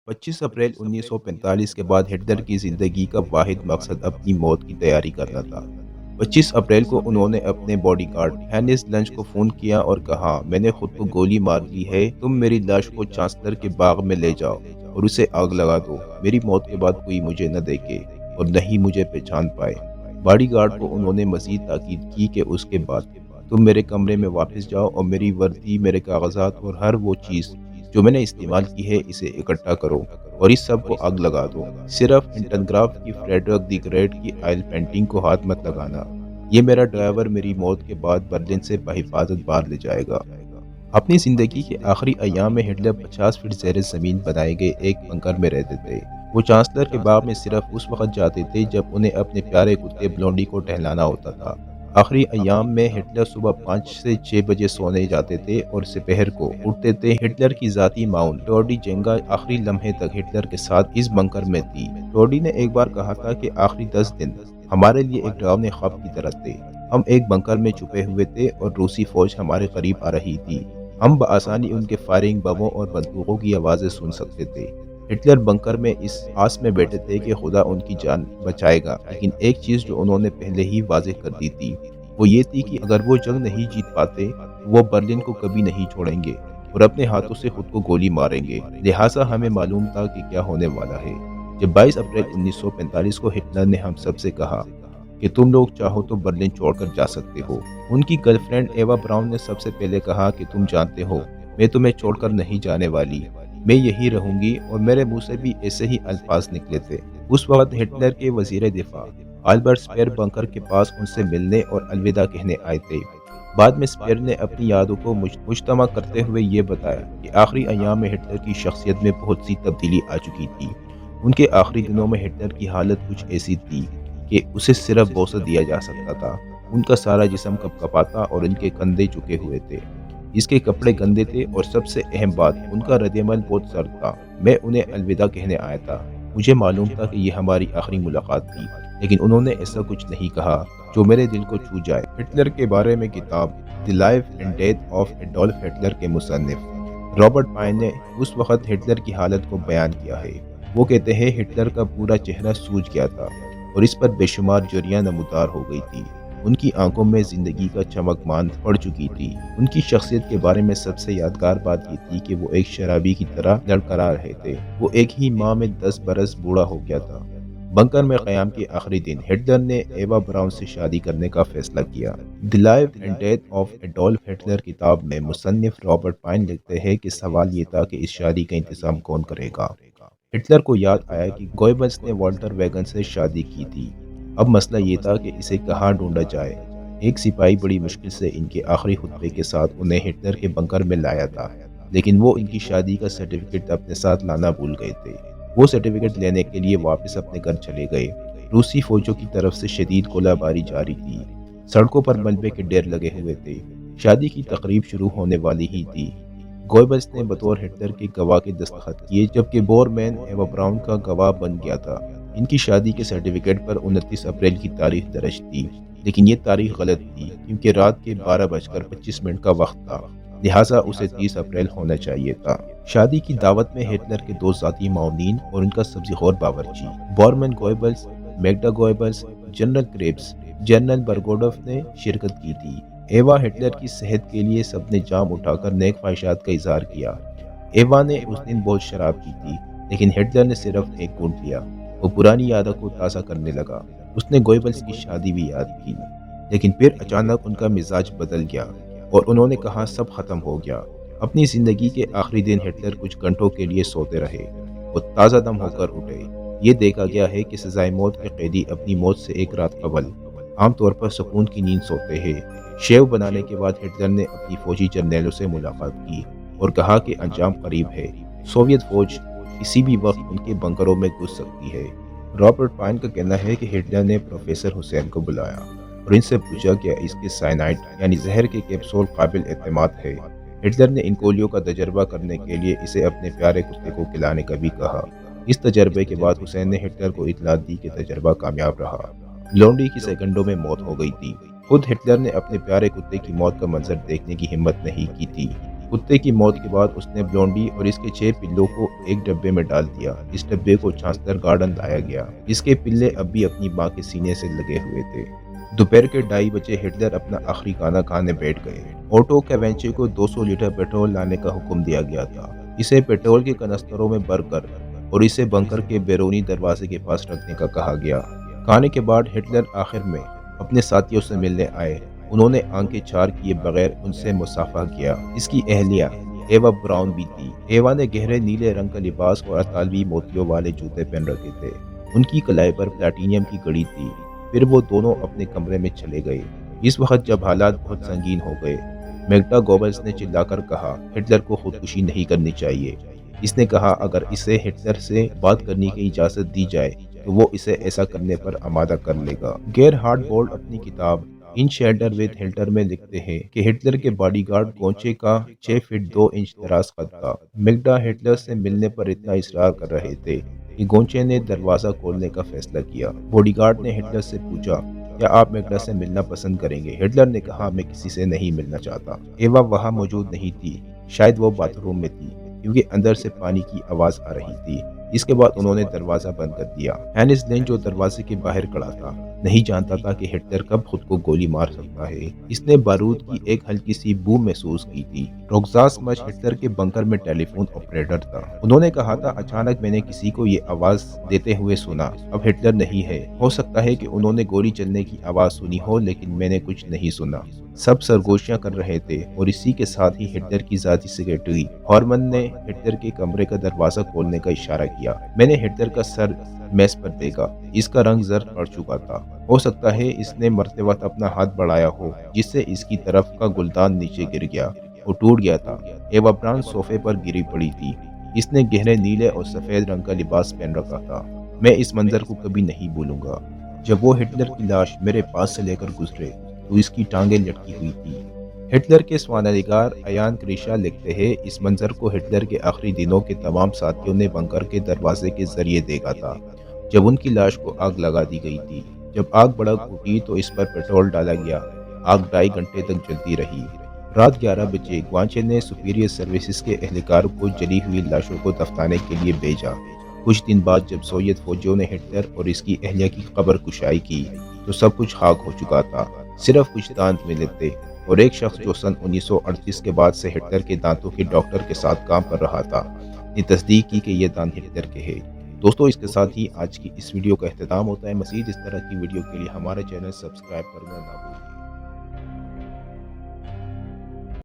25 अप्रैल 1945 के बाद हिटलर की ज़िंदगी का वाहिद मकसद अपनी मौत की तैयारी करना था। 25 अप्रैल को उन्होंने अपने बॉडीगार्ड हैनिस लंच को फ़ोन किया और कहा, मैंने खुद को गोली मार ली है, तुम मेरी लाश को चांसलर के बाग में ले जाओ और उसे आग लगा दो। मेरी मौत के बाद कोई मुझे न देखे और न ही मुझे पहचान पाए। बॉडीगार्ड को उन्होंने मज़ीद ताकीद की कि उसके बाद तुम मेरे कमरे में वापस जाओ और मेरी वर्दी, मेरे कागजात और हर वो चीज़ जो मैंने इस्तेमाल की है इसे इकट्ठा करो और इस सब को आग लगा दो। सिर्फ इंटनग्राफ की फ्रेडरिक द ग्रेट की ऑयल पेंटिंग को हाथ मत लगाना। ये मेरा ड्राइवर मेरी मौत के बाद बर्लिन से बहिफाजत बाहर ले जाएगा। अपनी ज़िंदगी के आखिरी अय्याम में हिटलर 50 फीट ज़ेर ज़मीन बनाए गए एक बंकर में रहते थे। वो चांसलर के बाग में सिर्फ उस वक्त जाते थे जब उन्हें अपने प्यारे कुत्ते ब्लोंडी को टहलाना होता था। आखिरी अय्याम में हिटलर सुबह 5 से 6 बजे सोने जाते थे और दोपहर को उठते थे। हिटलर की ज़ाती माउन टोडी जेंगा आखिरी लम्हे तक हिटलर के साथ इस बंकर में थी। टोडी ने एक बार कहा था कि आखिरी 10 दिन हमारे लिए एक डरावने ख्वाब की तरह थे। हम एक बंकर में छुपे हुए थे और रूसी फौज हमारे करीब आ रही थी। हम बआसानी उनके फायरिंग बमों और बंदूकों की आवाज़ें सुन सकते थे। हिटलर बंकर में इस आस में बैठे थे कि खुदा उनकी जान बचाएगा, लेकिन एक चीज़ जो उन्होंने पहले ही वाज़ेह कर दी थी वो ये थी कि अगर वो जंग नहीं जीत पाते तो वो बर्लिन को कभी नहीं छोड़ेंगे और अपने हाथों से खुद को गोली मारेंगे। लिहाजा हमें मालूम था कि क्या होने वाला है। जब 22 अप्रैल 1945 को हिटलर ने हम सबसे कहा कि तुम लोग चाहो तो बर्लिन छोड़कर जा सकते हो, उनकी गर्लफ्रेंड एवा ब्राउन ने सबसे पहले कहा कि तुम जानते हो मैं तुम्हें छोड़कर नहीं जाने वाली, मैं यही रहूंगी, और मेरे मुंह से भी ऐसे ही अल्फाज निकले थे। उस वक्त हिटलर के वजीर दिफा अल्बर्ट स्पेयर बंकर के पास उनसे मिलने और अलविदा कहने आए थे। बाद में स्पेयर ने अपनी यादों को मुजतमा करते हुए ये बताया कि आखिरी अय्याम में हिटलर की शख्सियत में बहुत सी तब्दीली आ चुकी थी। उनके आखिरी दिनों में हिटलर की हालत कुछ ऐसी थी कि उसे सिर्फ बोसा दिया जा सकता था। उनका सारा जिस्म कपकपाता और उनके कंधे झुके हुए थे। इसके कपड़े गंदे थे और सबसे अहम बात, उनका रद्द-ए-अमल बहुत सर्द था। मैं उन्हें अलविदा कहने आया था। मुझे मालूम था कि यह हमारी आखिरी मुलाकात थी, लेकिन उन्होंने ऐसा कुछ नहीं कहा जो मेरे दिल को छू जाए। हिटलर के बारे में किताब the life and death of Adolf Hitler के मुसन्निफ रॉबर्ट पाइन ने उस वक्त हिटलर की हालत को बयान किया है। वो कहते हैं हिटलर का पूरा चेहरा सूज गया था और इस पर बेशुमार झुर्रियां नमूदार हो गई थी। उनकी आंखों में जिंदगी का चमकमान पड़ चुकी थी। उनकी शख्सियत के बारे में सबसे यादगार बात ये थी कि वो एक शराबी की तरह लड़खड़ा रहे थे। वो एक ही माह में 10 बरस बूढ़ा हो गया था। बंकर में क़याम के आखिरी दिन हिटलर ने एवा ब्राउन से शादी करने का फैसला किया। The life and death of Adolf Hitler किताब में मुसन्निफ रॉबर्ट पाइन लिखते हैं कि सवाल ये था कि इस शादी का इंतजाम कौन करेगा। हिटलर को याद आया कि गोएबल्स ने वॉल्टर वैगन से शादी की थी। अब मसला ये था कि इसे कहाँ ढूंढा जाए। एक सिपाही बड़ी मुश्किल से इनके आखिरी खुतबे के साथ उन्हें हिटलर के बंकर में लाया था, लेकिन वो इनकी शादी का सर्टिफिकेट अपने साथ लाना भूल गए थे। वो सर्टिफिकेट लेने के लिए वापस अपने घर चले गए। रूसी फौजों की तरफ से शदीद गोलाबारी जारी थी। सड़कों पर मलबे के ढेर लगे हुए थे। शादी की तकरीब शुरू होने वाली ही थी। गोएबल्स ने बतौर हिटलर के गवाह के दस्तखत किए, जबकि बोरमैन एवा ब्राउन का गवाह बन गया था। इनकी शादी के सर्टिफिकेट पर 29 अप्रैल की तारीख दर्ज थी, लेकिन ये तारीख गलत थी क्योंकि रात के 12:25 का वक्त था। लिहाजा उसे 30 अप्रैल होना चाहिए था। शादी की दावत में हिटलर के 2 ज़ाती माउनीन और उनका सब्ज़ीखोर बावर्ची Bormann Goebbels, Magda Goebbels, general Krebs, general Burgdorf ने शिरकत की थी। एवा हिटलर की सेहत के लिए सबने जाम उठाकर नेक ख्वाहिशात का इजहार किया। एवा ने उस दिन बहुत शराब की थी, लेकिन हिटलर ने सिर्फ एक घूंट लिया। वो पुरानी यादों को ताज़ा करने लगा। उसने गोएबल्स की शादी भी याद की, लेकिन फिर अचानक उनका मिजाज बदल गया और उन्होंने कहा सब खत्म हो गया। अपनी ज़िंदगी के आखिरी दिन हिटलर कुछ घंटों के लिए सोते रहे। वो ताज़ा दम होकर उठे। ये देखा गया है कि सजाए मौत के कैदी अपनी मौत से एक रात कबल आमतौर पर सुकून की नींद सोते हैं। शेव बनाने के बाद हिटलर ने अपनी फौजी जर्नैलों से मुलाकात की और कहा कि अंजाम करीब है। सोवियत फौज किसी भी वक्त उनके बंकरों में घुस सकती है। रॉबर्ट पाइन का कहना है कि हिटलर ने प्रोफेसर हुसैन को बुलाया और इनसे पूछा कि इसके साइनाइड यानी जहर के कैप्सूल काबिल एतमाद है। हिटलर ने इन गोलियों का तजर्बा करने के लिए इसे अपने प्यारे कुत्ते को खिलाने का भी कहा। इस तजर्बे के बाद हुसैन ने हिटलर को इतला दी कि तजर्बा कामयाब रहा। लोंडी की सेकंडों में मौत हो गई थी। खुद हिटलर ने अपने प्यारे कुत्ते की मौत का मंजर देखने की हिम्मत नहीं की थी। کتے کی موت کے بعد اس نے بلونڈی اور اس کے 6 پلوں کو ایک ڈبے میں ڈال دیا۔ اس ڈبے کو چانسلر گارڈن لایا گیا۔ اس کے پلے اب بھی اپنی ماں کے سینے سے لگے ہوئے تھے۔ دوپہر کے 2:30 بجے ہٹلر اپنا آخری کھانا کھانے بیٹھ گئے۔ آٹو کیونچے کو 200 لیٹر پیٹرول لانے کا حکم دیا گیا تھا۔ اسے پیٹرول کے کنستروں میں بھر کر اور اسے بنکر کے بیرونی دروازے کے پاس رکھنے کا کہا گیا۔ کھانے کے بعد ہٹلر آخر میں اپنے ساتھیوں سے ملنے آئے۔ انہوں نے آنکھیں چار کیے بغیر ان سے مصافحہ کیا۔ اس کی اہلیہ ایوا براؤن بھی تھی۔ ایوا نے گہرے نیلے رنگ کا لباس اور اطالوی موتیوں والے جوتے پہن رکھے تھے۔ ان کی کلائی پر پلاٹینیم کی گھڑی تھی۔ پھر وہ دونوں اپنے کمرے میں چلے گئے۔ اس وقت جب حالات بہت سنگین ہو گئے، میگڈا گوبلز نے چلا کر کہا، ہٹلر کو خودکشی نہیں کرنی چاہیے۔ اس نے کہا اگر اسے ہٹلر سے بات کرنے کی اجازت دی جائے تو وہ اسے ایسا کرنے پر آمادہ کر لے گا۔ گیر ہارڈ بولٹ اپنی کتاب ان شیلٹر ود ہٹلر میں لکھتے ہیں کہ ہٹلر کے باڈی گارڈ گونچے کا 6 فٹ 2 انچ دراز قد تھا۔ میگڈا ہٹلر سے ملنے پر اتنا اصرار کر رہے تھے کہ گونچے نے دروازہ کھولنے کا فیصلہ کیا۔ باڈی گارڈ نے ہٹلر سے پوچھا، کیا آپ میگڈا سے ملنا پسند کریں گے؟ ہٹلر نے کہا، میں کسی سے نہیں ملنا چاہتا۔ ایوا وہاں موجود نہیں تھی، شاید وہ باتھ روم میں تھی، کیونکہ اندر سے پانی کی آواز آ رہی تھی۔ اس کے بعد انہوں نے دروازہ بند کر دیا۔ ہینس لینڈ جو دروازے کے باہر کھڑا تھا نہیں جانتا تھا کہ ہٹلر کب خود کو گولی مار سکتا ہے۔ اس نے بارود کی ایک ہلکی سی بو محسوس کی تھی۔ روگزاس مچ ہٹلر کے بنکر میں ٹیلی فون آپریٹر تھا۔ انہوں نے کہا تھا، اچانک میں نے کسی کو یہ آواز دیتے ہوئے سنا۔ اب ہٹلر نہیں ہے۔ ہو سکتا ہے کہ انہوں نے گولی چلنے کی آواز سنی ہو، لیکن میں نے کچھ نہیں سنا۔ سب سرگوشیاں کر رہے تھے اور اسی کے ساتھ ہی ہٹلر کی ذاتی سیکرٹری ہارمن نے ہٹلر کے کمرے کا دروازہ کھولنے کا اشارہ کیا۔ میں نے ہٹلر کا سر میز پر دیکھا۔ اس کا رنگ زرد پڑ چکا تھا۔ ہو سکتا ہے اس نے مرتے وقت اپنا ہاتھ بڑھایا ہو، جس سے اس کی طرف کا گلدان نیچے گر گیا اور ٹوٹ گیا تھا۔ ایوا براؤن صوفے پر گری پڑی تھی۔ اس نے گہرے نیلے اور سفید رنگ کا لباس پہن رکھا تھا۔ میں اس منظر کو کبھی نہیں بھولوں گا۔ جب وہ ہٹلر کی لاش میرے پاس سے لے کر گزرے تو اس کی ٹانگیں لٹکی ہوئی تھی۔ ہٹلر کے سوانح نگار ایان کریشا لکھتے ہیں، اس منظر کو ہٹلر کے آخری دنوں کے تمام ساتھیوں نے بنکر کے دروازے کے ذریعے دیکھا تھا، جب ان کی لاش کو آگ لگا دی گئی تھی۔ جب آگ بھڑک اٹھی تو اس پر پیٹرول ڈالا گیا۔ آگ 2.5 گھنٹے تک جلتی رہی۔ رات 11 بجے گوانچے نے سپیریئر سروسز کے اہلکار کو جلی ہوئی لاشوں کو دفنانے کے لیے بھیجا۔ کچھ دن بعد جب سوویت فوجیوں نے ہٹلر اور اس کی اہلیہ کی قبر کشائی کی تو سب کچھ خاک ہو چکا تھا۔ صرف کچھ دانت ملے تھے اور ایک شخص جو سن 1938 کے بعد سے ہٹلر کے دانتوں کے ڈاکٹر کے ساتھ کام کر رہا تھا نے تصدیق کی کہ یہ دانت ہٹلر کے ہیں۔ دوستو، اس کے ساتھ ہی آج کی اس ویڈیو کا اختتام ہوتا ہے۔ مزید اس طرح کی ویڈیو کے لیے ہمارے چینل سبسکرائب کرنا نہ بھولیں۔